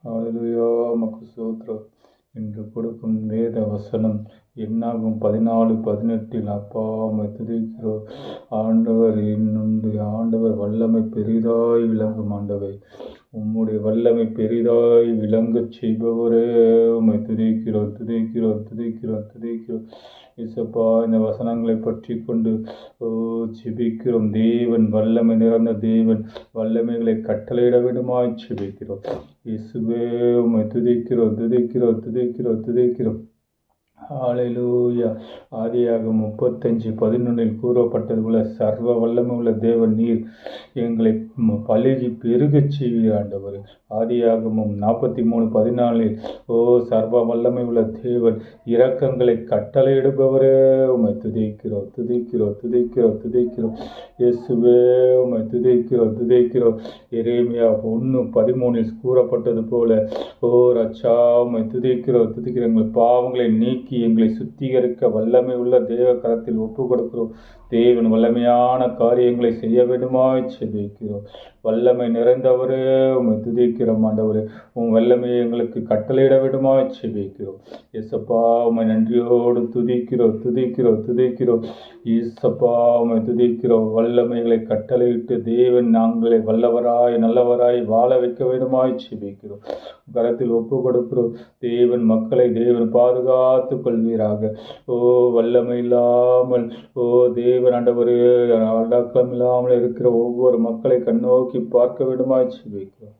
ஹalleluya உமக்கு ஸ்தோத்திரம். இன்று கொடுக்கும் வேத வசனம் என்னாகும் 14:18 அப்பா உம்மை துதிக்கிறோம். ஆண்டவர் என்னுடைய ஆண்டவர் வல்லமை பெரிதாய் விளங்கும் ஆண்டவை உம்முடைய வல்லமை பெரிதாய் விளங்கச் செய்பவரே உம்மை துதிக்கிறோம் துதிக்கிறோம் துதிக்கிறோம் துதிக்கிறோம். இசப்பா இந்த வசனங்களை பற்றி கொண்டு செபிக்கிறோம். தேவன் வல்லமை நிறைந்த தேவன் வல்லமைகளை கட்டளையிட வேண்டுமாய் செபிக்கிறோம். இயேசுவே உம்மை துதிக்கிறோம் துதிக்கிறோம் துதிக்கிறோம் துதிக்கிறோம். ஹalleluya. ஆதியாகமம் 35:11 கூறப்பட்டது போல சர்வ வல்லமை உள்ள தேவன் நீர் எங்களை பலுகி பெருகச் செய்வீர் ஆண்டவர். ஆதியாகமம் 43:14 சர்வ வல்லமை உள்ள தேவன் இரக்கங்களை கட்டளையிடுபவரே உம்மை துதிக்கிறோம் துதிக்கிறோம் துதிக்கிறோம் துதிக்கிறோம். இயேசுவே உம்மை துதிக்கிறோம் துதிக்கிறோம். எரேமியா 1:13 கூறப்பட்டது போல ரட்சா உம்மை துதிக்கிறோம் துதிக்கிறோம். எங்கள் பாவங்களை நீக்கி எங்களை சுத்திகரிக்க வல்லமை உள்ள தேவ கரத்தில் ஒப்பு கொடுக்கிறோம். தேவன் வல்லமையான காரியங்களை செய்ய வேண்டுமாய் செபிக்கிறோம். வல்லமை நிறைந்தவரே உம்மை துதிக்கிறோம் ஆண்டவரே. உன் வல்லமையை எங்களுக்கு கட்டளையிட வேண்டுமாய் செபிக்கிறோம். இயேசப்பா உம்மை நன்றியோடு துதிக்கிறோம் துதிக்கிறோம் துதிக்கிறோம். இயேசப்பா உம்மை துதிக்கிறோம். வல்லமைகளை கட்டளையிட்டு தேவன் நாங்களை வல்லவராய் நல்லவராய் வாழ வைக்க வேண்டுமாய் செபிக்கிறோம். கரத்தில் ஒப்பு கொடுக்கிறோம். தேவன் மக்களை தேவன் பாதுகாத்து கொள்வீராக. வல்லமை இல்லாமல் தேவன் ஆண்டவரே அடக்கம் இல்லாமல் இருக்கிற ஒவ்வொரு மக்களை கண்ணோக்கி பார்க்க வேண்டுமாய் செபிக்கிறோம்.